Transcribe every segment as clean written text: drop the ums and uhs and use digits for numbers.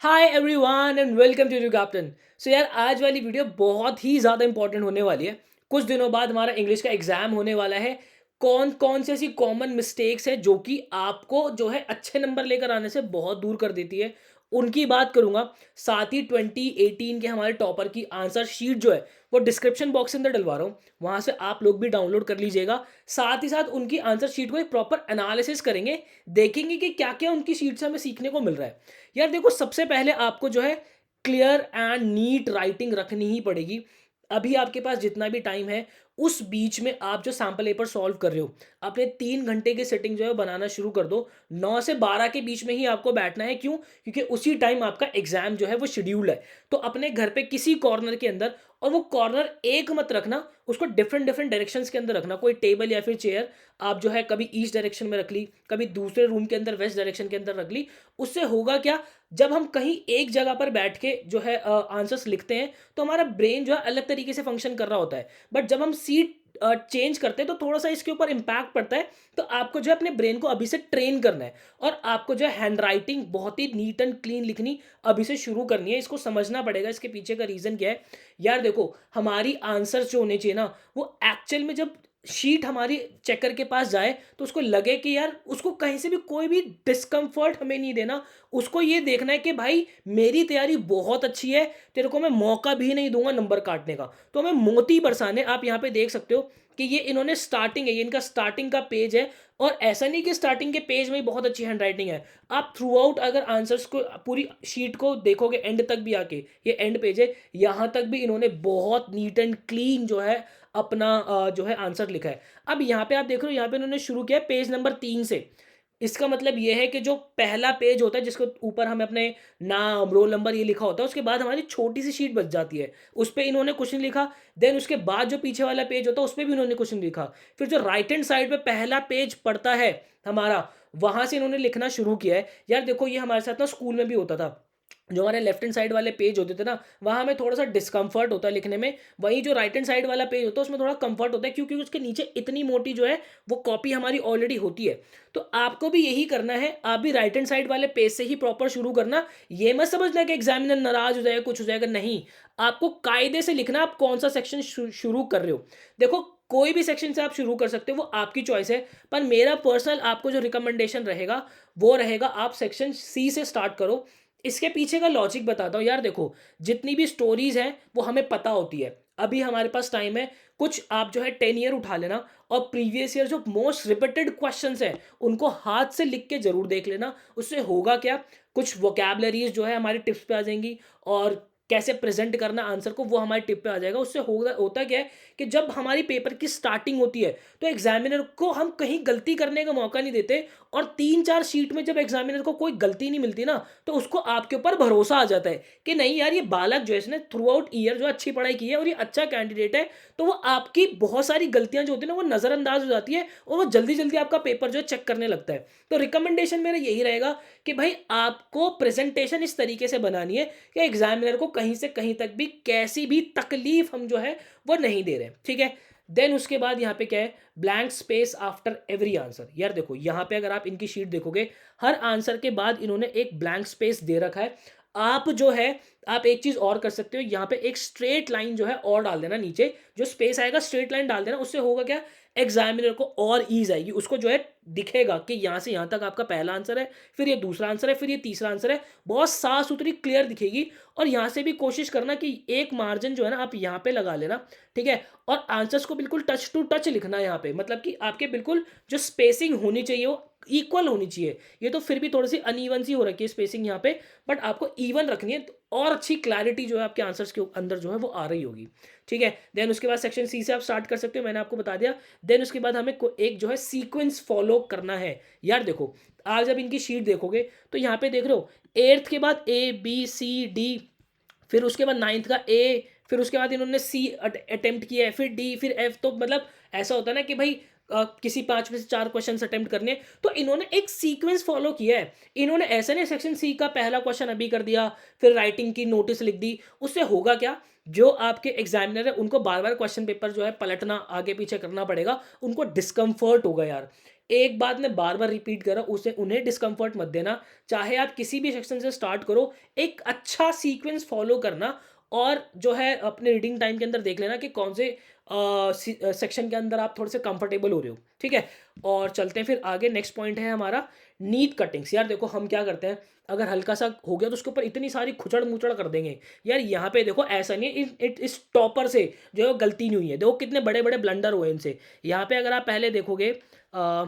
Hi everyone and welcome to captain. So यार आज वाली वीडियो बहुत ही ज़्यादा इंपॉर्टेंट होने वाली है। कुछ दिनों बाद हमारा इंग्लिश का एग्जाम होने वाला है। कौन कौन सी ऐसी कॉमन मिस्टेक्स है जो कि आपको जो है अच्छे नंबर लेकर आने से बहुत दूर कर देती है, उनकी बात करूंगा। साथ ही 2018 के हमारे टॉपर की आंसर शीट जो है वो डिस्क्रिप्शन बॉक्स के अंदर डलवा रहा हूँ, वहां से आप लोग भी डाउनलोड कर लीजिएगा। साथ ही साथ उनकी आंसर शीट को एक प्रॉपर एनालिसिस करेंगे, देखेंगे कि क्या क्या उनकी शीट से हमें सीखने को मिल रहा है। यार देखो, सबसे पहले आपको जो है क्लियर एंड नीट राइटिंग रखनी ही पड़ेगी। अभी आपके पास जितना भी टाइम है उस बीच में आप जो सैम्पल पेपर सॉल्व कर रहे हो, अपने 3 घंटे की सेटिंग जो है बनाना शुरू कर दो। 9 से 12 के बीच में ही आपको बैठना है। क्यों? क्योंकि उसी टाइम आपका एग्जाम जो है वो शेड्यूल है। तो अपने घर पे किसी कॉर्नर के अंदर, और वो कॉर्नर एक मत रखना, उसको डिफरेंट डिफरेंट डायरेक्शंस के अंदर रखना। कोई टेबल या फिर चेयर आप जो है कभी ईस्ट डायरेक्शन में रख ली, कभी दूसरे रूम के अंदर वेस्ट डायरेक्शन के अंदर रख ली। उससे होगा क्या, जब हम कहीं एक जगह पर बैठ के जो है आंसर्स लिखते हैं तो हमारा ब्रेन जो है अलग तरीके से फंक्शन कर रहा होता है। बट जब हम सीट चेंज करते हैं तो थोड़ा सा इसके ऊपर इम्पैक्ट पड़ता है। तो आपको जो है अपने ब्रेन को अभी से ट्रेन करना है, और आपको जो है हैंड राइटिंग बहुत ही नीट एंड क्लीन लिखनी अभी से शुरू करनी है। इसको समझना पड़ेगा, इसके पीछे का रीज़न क्या है। यार देखो, हमारी आंसर्स जो होने चाहिए ना, वो एक्चुअल में जब शीट हमारी चेकर के पास जाए तो उसको लगे कि यार उसको कहीं से भी कोई भी डिस्कम्फर्ट हमें नहीं देना। उसको ये देखना है कि भाई मेरी तैयारी बहुत अच्छी है, तेरे को मैं मौका भी नहीं दूंगा नंबर काटने का। तो हमें मोती बरसाने, आप यहाँ पे देख सकते हो कि ये इन्होंने स्टार्टिंग है, ये इनका स्टार्टिंग का पेज है। और ऐसा नहीं कि स्टार्टिंग के पेज में ही बहुत अच्छी हैंड राइटिंग है। आप थ्रू आउट अगर आंसर्स को, पूरी शीट को देखोगे एंड तक भी आके, ये एंड पेज है, यहाँ तक भी इन्होंने बहुत नीट एंड क्लीन जो है अपना जो है आंसर लिखा है। अब यहाँ पे आप देख रहे हो, यहाँ पे इन्होंने शुरू किया है पेज नंबर 3 से। इसका मतलब ये है कि जो पहला पेज होता है जिसके ऊपर हमें अपने नाम, रोल नंबर ये लिखा होता है, उसके बाद हमारी छोटी सी शीट बच जाती है, उस पे इन्होंने कुछ नहीं लिखा। देन उसके बाद जो पीछे वाला पेज होता है उस पे भी इन्होंने कुछ नहीं लिखा। फिर जो राइट हैंड साइड पे पहला पेज पड़ता है हमारा, वहां से इन्होंने लिखना शुरू किया है। यार देखो, ये हमारे साथ ना स्कूल में भी होता था। जो हमारे लेफ्ट हैंड साइड वाले पेज होते थे ना, वहाँ हमें थोड़ा सा डिस्कम्फर्ट होता है लिखने में। वहीं जो राइट हैंड साइड वाला पेज होता है उसमें थोड़ा कंफर्ट होता है, क्योंकि उसके नीचे इतनी मोटी जो है वो कॉपी हमारी ऑलरेडी होती है। तो आपको भी यही करना है, आप भी राइट हैंड साइड वाले पेज से ही प्रॉपर शुरू करना। ये मत समझना कि एग्जामिनर नाराज हो जाएगा, कुछ हो जाएगा, नहीं। आपको कायदे से लिखना आप कौन सा सेक्शन शुरू कर रहे हो। देखो, कोई भी सेक्शन से आप शुरू कर सकते हो, वो आपकी चॉइस है। पर मेरा पर्सनल आपको जो रिकमेंडेशन रहेगा वो रहेगा, आप सेक्शन सी से स्टार्ट करो। इसके पीछे का लॉजिक बताता हूँ। यार देखो, जितनी भी स्टोरीज हैं वो हमें पता होती है। अभी हमारे पास टाइम है, कुछ आप जो है 10 ईयर उठा लेना, और प्रीवियस ईयर जो मोस्ट रिपीटेड क्वेश्चंस हैं उनको हाथ से लिख के जरूर देख लेना। उससे होगा क्या, कुछ वोकैबलरीज जो है हमारी टिप्स पे आ जाएंगी, और कैसे प्रेजेंट करना आंसर को वो हमारे टिप पे आ जाएगा। उससे होगा, होता क्या है कि जब हमारी पेपर की स्टार्टिंग होती है तो एग्जामिनर को हम कहीं गलती करने का मौका नहीं देते। और 3-4 शीट में जब एग्जामिनर को कोई गलती नहीं मिलती ना, तो उसको आपके ऊपर भरोसा आ जाता है कि नहीं यार, ये बालक जो है इसने थ्रू आउट ईयर जो अच्छी पढ़ाई की है और ये अच्छा कैंडिडेट है। तो वो आपकी बहुत सारी गलतियां जो होती है ना वो नज़रअंदाज हो जाती है, और वो जल्दी जल्दी आपका पेपर जो है चेक करने लगता है। तो रिकमेंडेशन मेरा यही रहेगा कि भाई आपको प्रेजेंटेशन इस तरीके से बनानी है कि एग्जामिनर को कहीं से कहीं तक भी कैसी भी तकलीफ हम जो है वो नहीं दे रहे हैं। ठीक है। देन उसके बाद यहाँ पे क्या है, blank space after every answer. यार देखो, यहाँ पे अगर आप इनकी शीट देखोगे, हर आंसर के बाद इन्होंने एक ब्लैंक स्पेस दे रखा है। आप जो है, आप एक चीज और कर सकते हो, यहाँ पे एक स्ट्रेट लाइन जो है और डाल देना, नीचे जो स्पेस आएगा स्ट्रेट लाइन डाल देना। उससे होगा क्या, एग्जामिनर को और ईज आएगी, उसको जो है दिखेगा कि यहाँ से यहाँ तक आपका पहला आंसर है, फिर ये दूसरा आंसर है, फिर ये तीसरा आंसर है। बहुत साफ सुथरी क्लियर दिखेगी। और यहाँ से भी कोशिश करना कि एक मार्जिन जो है ना आप यहाँ पे लगा लेना। ठीक है। और आंसर्स को बिल्कुल टच टू टच लिखना है यहाँ पे, मतलब कि आपके बिल्कुल जो स्पेसिंग होनी चाहिए वो इक्वल होनी चाहिए। ये तो फिर भी थोड़ी सी अनइवन सी हो रखी है स्पेसिंग यहाँ पे, बट आपको इवन रखनी है, तो और अच्छी क्लैरिटी जो है आपके आंसर्स के अंदर जो है वो आ रही होगी। ठीक है। देन उसके बाद सेक्शन सी से आप स्टार्ट कर सकते हो, मैंने आपको बता दिया। देन उसके बाद हमें एक जो है सीक्वेंस फॉलो करना है। यार देखो, आज जब इनकी शीट देखोगे तो यहाँ पे देख रहे हो, 8th के बाद A B C D, फिर उसके बाद 9th का A, फिर उसके बाद इन्होंने C अटेम्प्ट किया है, फिर D, फिर F। तो मतलब ऐसा होता है ना कि भाई किसी 5 में से 4 क्वेश्चन अटेम्प्ट करने हैं, तो इन्होंने एक सीक्वेंस फॉलो किया है। इन्होंने ऐसा नहीं सेक्शन सी का पहला क्वेश्चन अभी कर दिया, फिर राइटिंग की नोटिस लिख दी। उससे होगा क्या, जो आपके एग्जामिनर है उनको बार बार क्वेश्चन पेपर जो है पलटना, आगे पीछे करना पड़ेगा, उनको डिस्कम्फर्ट होगा यार। एक बात मैं बार-बार रिपीट कर रहा हूँ, उसे उन्हें डिस्कम्फर्ट मत देना। चाहे आप किसी भी सेक्शन से स्टार्ट करो, एक अच्छा सीक्वेंस फ़ॉलो करना और जो है अपने रीडिंग टाइम के अंदर देख लेना कि कौन से सेक्शन के अंदर आप थोड़े से कंफर्टेबल हो रहे हो, ठीक है? और चलते हैं फिर आगे, नेक्स्ट पॉइंट है हमारा नीड कटिंग्स। यार देखो हम क्या करते हैं, अगर हल्का-सा हो गया तो उसके ऊपर इतनी सारी खुचड़-मुचड़ कर देंगे। यार यहाँ पे देखो ऐसा नहीं है, इस टॉपर से जो है गलती नहीं हुई है। देखो कितने बड़े-बड़े ब्लंडर हुए इनसे। यहाँ पे अगर आप पहले देखोगे अ,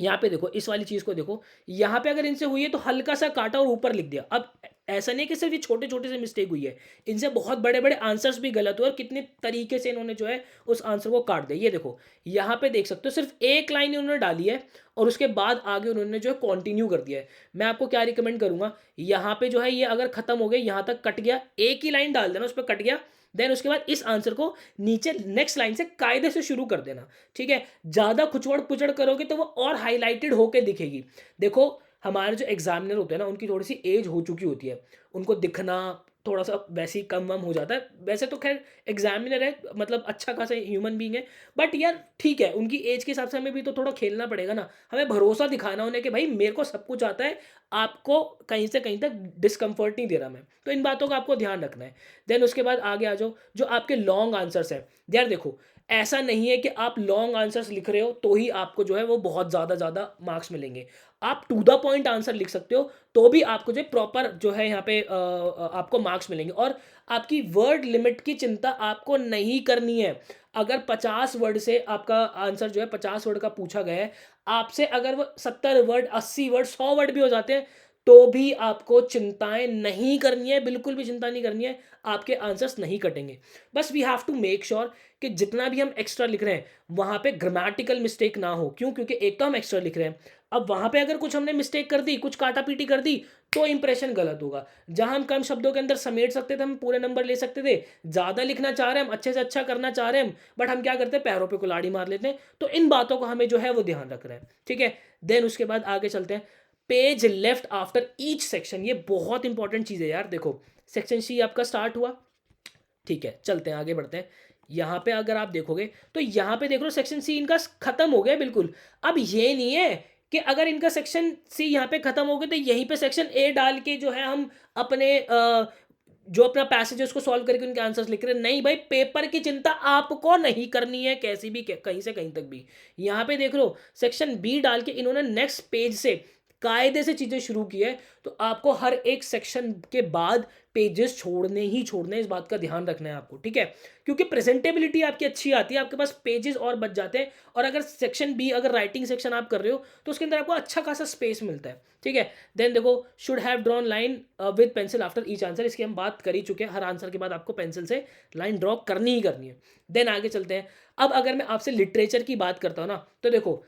यहाँ पे देखो इस वाली चीज़ को देखो, यहाँ पे अगर इनसे हुई है तो हल्का-सा काटा और ऊपर लिख दिया। अब ऐसा नहीं है कि सिर्फ़ ये छोटे-छोटे से मिस्टेक हुई है। इनसे बहुत बड़े-बड़े आंसर्स भी गलत हुए और कितने तरीके से इन्होंने जो है उस आंसर को काट दिया। ये देखो, यहाँ पे देख सकते हो सिर्फ़ एक लाइन इन्होंने डाली है और उसके बाद आगे उन्होंने जो है कंटिन्यू कर दिया है। मैं आपको क्या रिकमेंड करूँगा, यहाँ पे जो है ये अगर खत्म हो गया, यहाँ तक कट गया, एक ही लाइन डाल देना, उस पे कट गया, देन उसके बाद इस आंसर को नीचे नेक्स्ट लाइन से कायदे से शुरू कर देना, ठीक है? ज़्यादा खुचड़-पुचड़ करोगे तो वो और हाइलाइटेड होके दिखेगी। देखो, हमारे जो एग्ज़ामिनर होते हैं ना, उनकी थोड़ी-सी एज हो चुकी होती है। उनको दिखना थोड़ा-सा वैसे ही कम-वम हो जाता है। वैसे तो ख़ैर एग्ज़ामिनर है, मतलब अच्छा खासा ह्यूमन बीइंग है। बट यार ठीक है, उनकी एज के हिसाब से हमें भी तो थोड़ा खेलना पड़ेगा ना। हमें भरोसा दिखाना उन्हें कि भाई मेरे को सब कुछ आता है, आपको कहीं से कहीं तक डिस्कम्फ़र्ट नहीं दे रहा मैं। तो इन बातों का आपको ध्यान रखना है। देन उसके बाद आगे आ जाओ, जो आपके लॉन्ग आंसर्स हैं। यार देखो, ऐसा नहीं है कि आप लॉन्ग आंसर्स लिख रहे हो तो ही आपको जो है वो बहुत ज़्यादा मार्क्स मिलेंगे। आप टू द पॉइंट आंसर लिख सकते हो, तो भी आपको जो है प्रॉपर जो है यहाँ पे आपको मार्क्स मिलेंगे और आपकी वर्ड लिमिट की चिंता आपको नहीं करनी है। अगर 50 वर्ड से आपका आंसर जो है 50 वर्ड का पूछा गया है, आपसे अगर वो 70 वर्ड, 80 वर्ड, 100 वर्ड भी हो जाते हैं, तो भी आपको चिंताएँ नहीं करनी है, बिल्कुल भी चिंता नहीं करनी है, आपके आंसर्स नहीं कटेंगे। बस we have to make sure कि जितना भी हम एक्स्ट्रा लिख रहे हैं, वहाँ पे ग्रामेटिकल मिस्टेक ना हो। क्यों? क्योंकि एक तो हम एक्स्ट्रा लिख रहे हैं, अब वहाँ पे अगर कुछ हमने मिस्टेक कर दी, कुछ काटा-पीटी कर दी, तो इंप्रेशन गलत होगा। जहाँ हम कम शब्दों के अंदर समेट सकते थे, हम पूरे नंबर ले सकते थे। ज़्यादा लिखना चाह रहे हैं हम, अच्छे से अच्छा करना चाह रहे हैं हम, बट हम क्या करते हैं, पैरों पे कुल्हाड़ी मार लेते हैं। तो इन बातों को हमें जो है वो ध्यान रखना है, ठीक है? देन उसके बाद आगे चलते हैं। Page left after each section, ये बहुत इंपॉर्टेंट चीज़ है यार। देखो, सेक्शन सी आपका स्टार्ट हुआ, ठीक है, चलते हैं आगे बढ़ते हैं। यहाँ पे अगर आप देखोगे, तो यहाँ पे देख लो सेक्शन सी इनका खत्म हो गया बिल्कुल। अब ये नहीं है कि अगर इनका सेक्शन सी यहाँ पे खत्म हो गया तो यहीं पे सेक्शन ए डाल के जो है हम अपने जो अपना पैसेज है उसको सॉल्व करके उनके आंसर्स लिख रहे हैं। नहीं भाई, पेपर की चिंता आपको नहीं करनी है, कैसी भी कहीं से कहीं तक भी। यहाँ पे देख लो, सेक्शन बी डाल के इन्होंने नेक्स्ट पेज से कायदे से चीज़ें शुरू की है, तो आपको हर एक सेक्शन के बाद पेजेस छोड़ने ही छोड़ने हैं, इस बात का ध्यान रखना है आपको, ठीक है? क्योंकि प्रेजेंटेबिलिटी आपकी अच्छी आती है, आपके पास पेजेस और बच जाते हैं और अगर सेक्शन बी, अगर राइटिंग सेक्शन आप कर रहे हो, तो उसके अंदर आपको अच्छा खासा स्पेस मिलता है, ठीक है? देन देखो, should have drawn line with pencil after each answer, इसकी हम बात कर ही चुके हैं। हर आंसर के बाद आपको पेंसिल से लाइन ड्रॉ करनी ही करनी है। देन आगे चलते हैं। अब अगर मैं आपसे लिटरेचर की बात करता हूँ ना, तो देखो,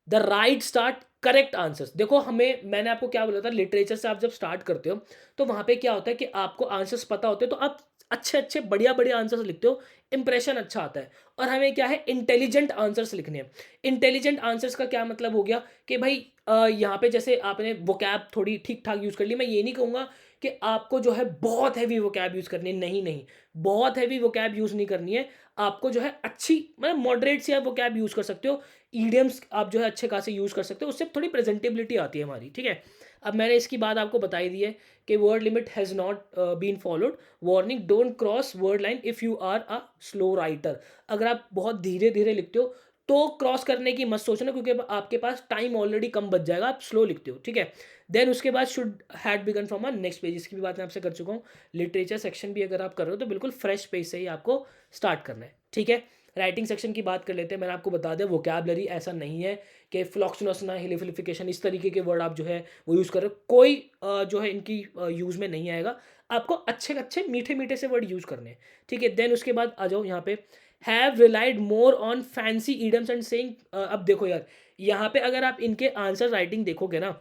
the right start, correct answers. देखो, हमें मैंने आपको क्या बोला था, लिटरेचर से आप जब स्टार्ट करते हो तो वहाँ पे क्या होता है कि आपको आंसर्स पता होते हैं, तो आप अच्छे-अच्छे बढ़िया-बढ़िया आंसर्स लिखते हो, इंप्रेशन अच्छा आता है। और हमें क्या है, इंटेलिजेंट आंसर्स लिखने हैं। इंटेलिजेंट आंसर्स का क्या मतलब हो गया कि भाई यहाँ पे जैसे आपने वोकैब थोड़ी ठीक-ठाक यूज़ कर ली। मैं ये नहीं कहूँगा कि आपको जो है बहुत हेवी वोकैब यूज़ करनी है, नहीं, बहुत हेवी वोकैब यूज़ नहीं करनी है। आपको जो है अच्छी, मतलब मॉडरेट सी आप वोकैब यूज़ कर सकते हो। ईडियम्स आप जो है अच्छे खासे यूज़ कर सकते हो, उससे थोड़ी प्रेजेंटेबिलिटी आती है हमारी, ठीक है? अब मैंने इसकी बात आपको बता ही दी है कि word limit has not been followed, warning, don't cross word line if you are a slow writer. अगर आप बहुत धीरे-धीरे लिखते हो, तो क्रॉस करने की मत सोचना, क्योंकि अब आपके पास टाइम ऑलरेडी कम बच जाएगा, आप स्लो लिखते हो, ठीक है? देन उसके बाद should had begun from a next page, इसकी भी बात मैं आपसे कर चुका हूँ। लिटरेचर सेक्शन भी अगर आप कर रहे हो तो बिल्कुल फ्रेश पेज से ही आपको स्टार्ट करना है, ठीक है? राइटिंग सेक्शन की बात कर लेते हैं। मैंने आपको बता दिया, वोकैबुलरी ऐसा नहीं है कि फ्लॉक्सनोसना, हिलिफिलिफिकेशन, इस तरीके के वर्ड आप जो है वो यूज़ कर रहे हो। कोई जो है इनकी यूज़ में नहीं आएगा। आपको अच्छे-अच्छे, मीठे-मीठे से वर्ड यूज़ करने हैं, ठीक है? देन उसके बाद आ जाओ यहाँ पे, have relied more on fancy idioms and saying. अब देखो यार, यहाँ पे अगर आप इनके आंसर राइटिंग देखोगे ना,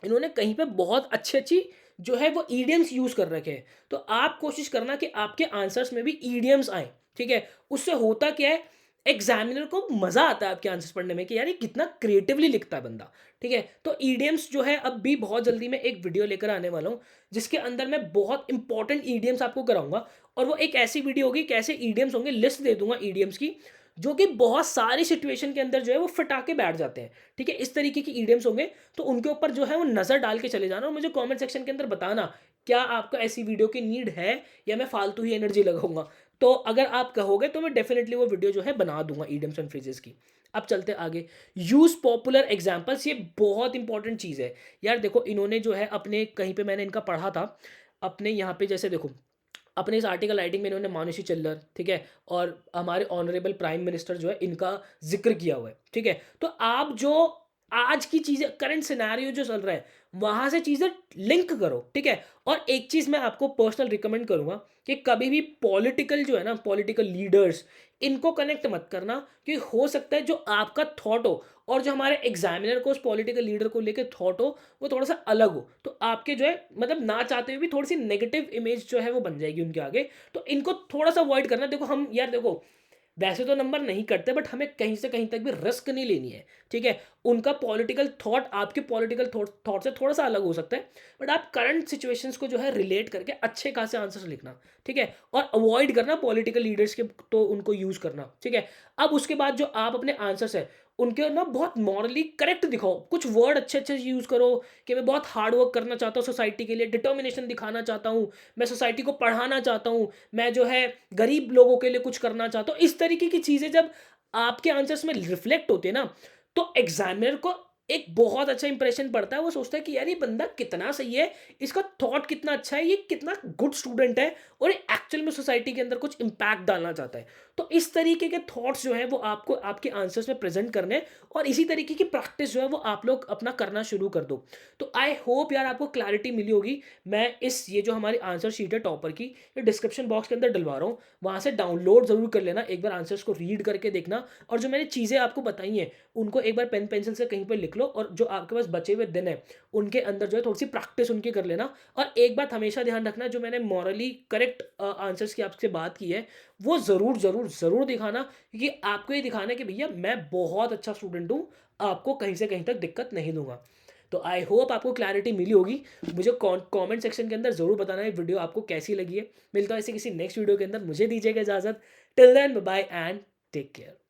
इन्होंने कहीं पे बहुत अच्छी-अच्छी जो है वो ईडियम्स यूज़ कर रखे हैं। तो आप कोशिश करना कि आपके आंसर्स में भी ईडियम्स आएँ, ठीक है? उससे होता क्या है, एग्ज़ामिनर को मज़ा आता है आपके आंसर्स पढ़ने में कि यार ये कितना क्रिएटिवली लिखता है बंदा, ठीक है? तो ईडियम्स जो है, अब भी बहुत जल्दी मैं एक वीडियो लेकर आने वाला हूँ, जिसके अंदर मैं बहुत इंपॉर्टेंट ईडियम्स आपको कराऊँगा और वो एक ऐसी वीडियो होगी, कैसे ईडियम्स होंगे, लिस्ट दे दूँगा ईडियम्स की। जो कि बहुत सारी सिचुएशन के अंदर जो है वो फिट आके बैठ जाते हैं, ठीक है? इस तरीके की इडियम्स होंगे, तो उनके ऊपर जो है वो नज़र डाल के चले जाना और मुझे कमेंट सेक्शन के अंदर बताना, क्या आपको ऐसी वीडियो की नीड है या मैं फालतू ही एनर्जी लगाऊँगा? तो अगर आप कहोगे तो मैं डेफ़िनिटली वो वीडियो जो है बना दूँगा इडियम्स एंड फ्रेजेस की। अब चलते आगे, यूज़ पॉपुलर एग्ज़ाम्पल्स, ये बहुत इंपॉर्टेंट चीज़ है। यार देखो, इन्होंने जो है अपने कहीं पे मैंने इनका पढ़ा था, अपने यहाँ पे जैसे देखो, अपने इस आर्टिकल राइटिंग में इन्होंने मानुषी चिल्लर, ठीक है? और हमारे ऑनरेबल प्राइम मिनिस्टर जो है, इनका ज़िक्र किया हुआ है, ठीक है? तो आप जो आज की चीज़ें, करंट सिनेरियो जो चल रहा है, वहाँ से चीज़ें लिंक करो, ठीक है? और एक चीज़ मैं आपको पर्सनल रिकमेंड करूँगा कि कभी भी पॉलिटिकल जो है ना, पॉलिटिकल लीडर्स, इनको कनेक्ट मत करना, कि हो सकता है जो आपका थॉट हो और जो हमारे एग्ज़ामिनर को उस पॉलिटिकल लीडर को लेके थॉट हो, वो थोड़ा-सा अलग हो। तो आपके जो है मतलब ना चाहते हुए भी थोड़ी-सी नेगेटिव इमेज जो है वो बन जाएगी उनके आगे। तो इनको थोड़ा-सा अवॉइड करना। देखो हम यार देखो, वैसे तो नंबर नहीं कटते, बट हमें कहीं से कहीं तक भी रिस्क नहीं लेनी है, ठीक है? उनका पॉलिटिकल थॉट आपके पॉलिटिकल थॉट से थोड़ा-सा अलग हो सकता है, बट आप करंट सिचुएशंस को जो है रिलेट करके अच्छे खासे आंसर्स लिखना, ठीक है? और अवॉइड करना पॉलिटिकल लीडर्स के, तो उनको यूज़ करना, ठीक है? अब उसके बाद जो आप अपने आंसर्स हैं, उनके ना बहुत मॉरली करेक्ट दिखाओ। कुछ वर्ड अच्छे-अच्छे यूज़ करो कि मैं बहुत हार्ड वर्क करना चाहता हूँ सोसाइटी के लिए, डिटर्मिनेशन दिखाना चाहता हूँ, मैं सोसाइटी को पढ़ाना चाहता हूँ, मैं जो है गरीब लोगों के लिए कुछ करना चाहता हूँ। इस तरीके की चीज़ें जब आपके आंसर्स में रिफ्लेक्ट होती है ना, तो एग्ज़ामिनर को एक बहुत अच्छा इंप्रेशन पड़ता है। वो सोचता है कि यार ये बंदा कितना सही है, इसका थॉट कितना अच्छा है, ये कितना गुड स्टूडेंट है और ये एक्चुअल में सोसाइटी के अंदर कुछ इम्पैक्ट डालना चाहता है। तो इस तरीके के थॉट्स जो हैं वो आपको आपके आंसर्स में प्रेज़ेंट करने हैं, और इसी तरीके की प्रैक्टिस जो है वो आप लोग अपना करना शुरू कर दो। तो आई होप यार आपको क्लैरिटी मिली होगी। मैं इस ये जो हमारी आंसर शीट है टॉपर की, ये डिस्क्रिप्शन बॉक्स के अंदर डलवा रहा हूँ। वहाँ से डाउनलोड ज़रूर कर लेना, एक बार आंसर्स को रीड करके देखना, और जो मैंने चीज़ें आपको बताई हैं, उनको एक बार पेन पेंसिल से कहीं पे लिख लो, और जो आपके पास बचे हुए दिन हैं, उनके अंदर जो है थोड़ी-सी प्रैक्टिस उनकी कर लेना। और एक बात हमेशा ध्यान रखना, जो मैंने मॉरली करेक्ट आंसर्स की आपसे बात की है, वो ज़रूर, ज़रूर, ज़रूर दिखाना, क्योंकि आपको ये दिखाना है कि भैया मैं बहुत अच्छा स्टूडेंट हूँ, आपको कहीं से कहीं तक दिक्कत नहीं दूँगा। तो आई होप आपको क्लैरिटी मिली होगी। मुझे कमेंट सेक्शन के अंदर ज़रूर बताना ये वीडियो आपको कैसी लगी है। मिलता हूँ ऐसे किसी नेक्स्ट वीडियो के अंदर, मुझे दीजिएगा इजाज़त। Till then bye bye and take care.